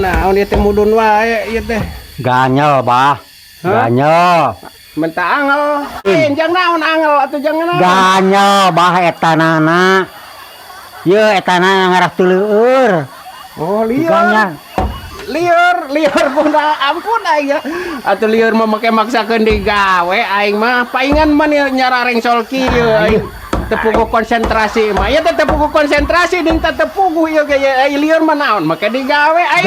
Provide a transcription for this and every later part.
naon ieu teh mudun wae ieu teh. Ganyel, Bah. Ganyel. Menta angel. Enjang naon angel atuh jangan naon. Ganyel, Bah etanana. Ye etana ngarah teu leueur. Oh, lieur. Ganyel. Lieur pun ampun aing ya. Atuh lieur mah make maksakeun digawe aing mah paingan mah nyarareng sol kieu aing. Tepugu konsentrasi mah ya tepugu konsentrasi jeung tepugu ieu ge lieur mah naon make digawe aya.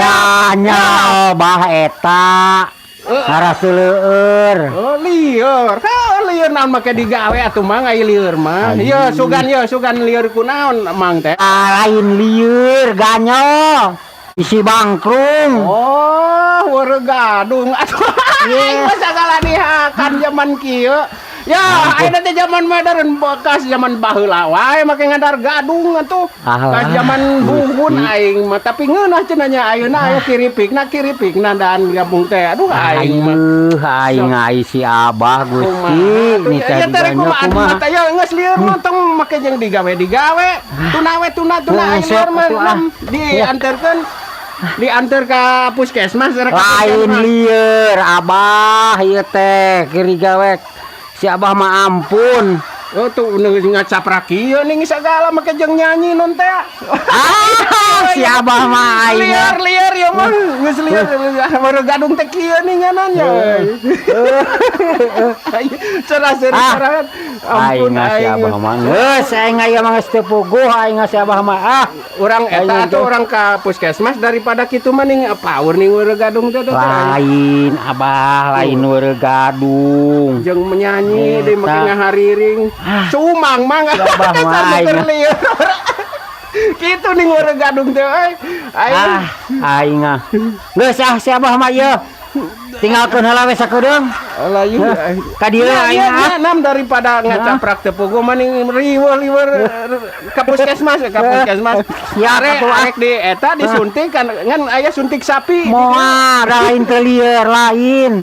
Ganyel, Bah eta. Ngarah teu leueur. Oh, lieur. Lieur naon make digawe atuh mah aya lieur mah. Ieu sugan lieur kunaon mang teh? Lain lieur, ganyel. Isi bangkrung. Oh, weur gadung atuh. Aing mah sagala dihakan zaman kieu. Ya, ayeuna teh zaman modern bekas zaman baheula wae make ngandar gadung atuh. Ka zaman buhun aing mah tapi ngeunah cenah nya ayeuna aya kiripikna dan gabung teh. Aduh aing mah. Aing ai si Abah Gusti. Nih ya teh kumaha teh ya geus lieur mah tong make jeung digawe. Tuna aing lieur mah dianterkeun diantar ke puskesmas. Lain lieur Abah ieu teh kiri gawek. Si Abah mah ampun. Oh tuh ngacaprak ieu ning sagala make jeung nyanyi non teh. Si Abah mah aing lieur ya mah geus lieur baru gadung teh kieu ning ngananya. Cerah. Aing si Abah mah geus aing aya mah geus teu puguh aing si Abah mah urang eta atuh urang ka puskesmas daripada kitu mah ning paur ning weureu gadung teh. Lain Abah lain weureu gadung. Jeung menyanyi deui make ngahariring. Cumang mah lieur. Kitu ning weureu gadung teh aing geus si Abah mah ieu tinggalkeun heula we sakedeung. Layu ka dieu aing nam daripada ngacaprak teu puguh mah ning riweuh ka puskesmas arek di eta disuntik kan aya suntik sapi. Moal lain teu lieur lain.